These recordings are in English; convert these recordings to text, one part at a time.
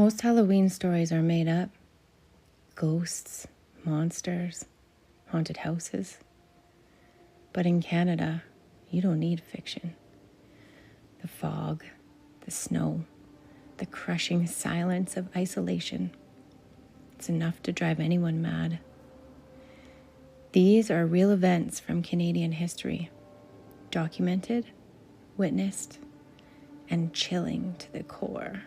Most Halloween stories are made up. Ghosts, monsters, haunted houses. But in Canada, you don't need fiction. The fog, the snow, the crushing silence of isolation. It's enough to drive anyone mad. These are real events from Canadian history, documented, witnessed, and chilling to the core.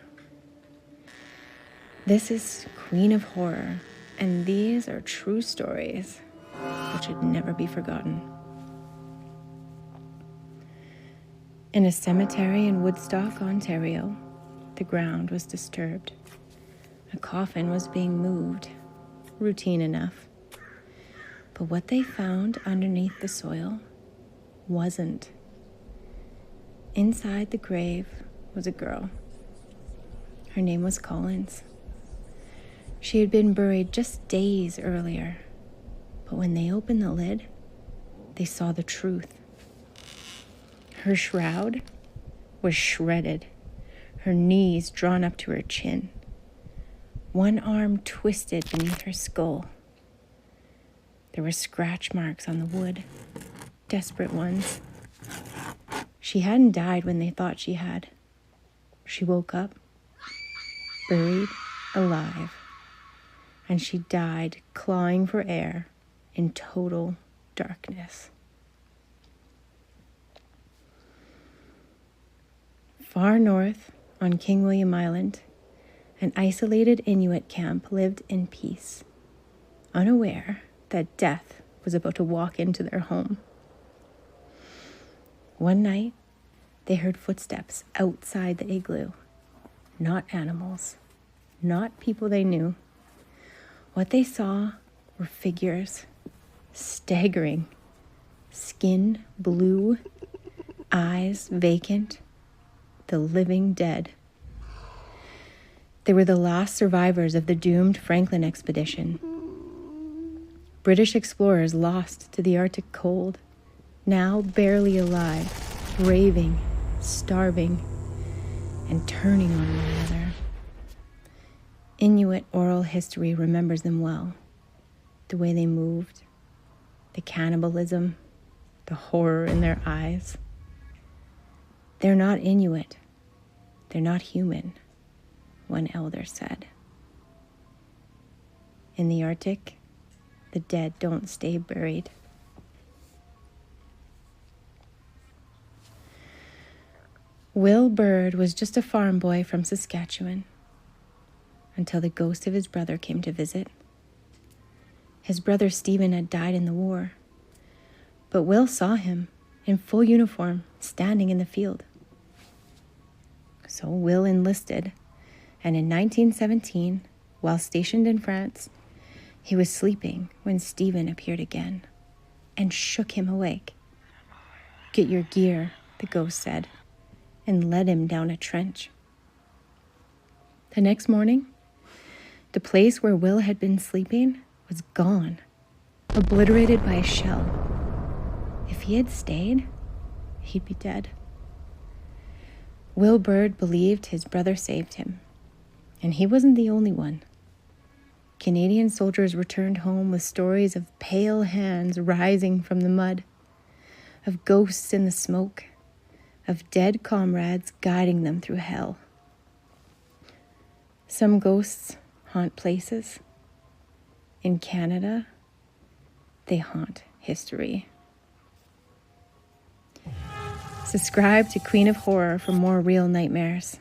This is Queen of Horror, and these are true stories that should never be forgotten. In a cemetery in Woodstock, Ontario, the ground was disturbed. A coffin was being moved, routine enough. But what they found underneath the soil wasn't. Inside the grave was a girl. Her name was Collins. She had been buried just days earlier, but when they opened the lid, they saw the truth. Her shroud was shredded, her knees drawn up to her chin, one arm twisted beneath her skull. There were scratch marks on the wood, desperate ones. She hadn't died when they thought she had. She woke up, buried alive, and she died clawing for air in total darkness. Far north on King William Island, an isolated Inuit camp lived in peace, unaware that death was about to walk into their home. One night, they heard footsteps outside the igloo. Not animals, not people they knew. What they saw were figures, staggering, skin blue, eyes vacant, the living dead. They were the last survivors of the doomed Franklin expedition. British explorers lost to the Arctic cold, now barely alive, raving, starving, and turning on one another. Inuit oral history remembers them well. The way they moved, the cannibalism, the horror in their eyes. They're not Inuit. They're not human, one elder said. In the Arctic, the dead don't stay buried. Will Bird was just a farm boy from Saskatchewan until the ghost of his brother came to visit. His brother Stephen had died in the war, but Will saw him in full uniform standing in the field. So Will enlisted, and in 1917, while stationed in France, he was sleeping when Stephen appeared again and shook him awake. "Get your gear," the ghost said, and led him down a trench. The next morning, the place where Will had been sleeping was gone, obliterated by a shell. If he had stayed, he'd be dead. Will Bird believed his brother saved him, and he wasn't the only one. Canadian soldiers returned home with stories of pale hands rising from the mud, of ghosts in the smoke, of dead comrades guiding them through hell. Some ghosts haunt places. In Canada, they haunt history. Subscribe to Queen of Horror for more real nightmares.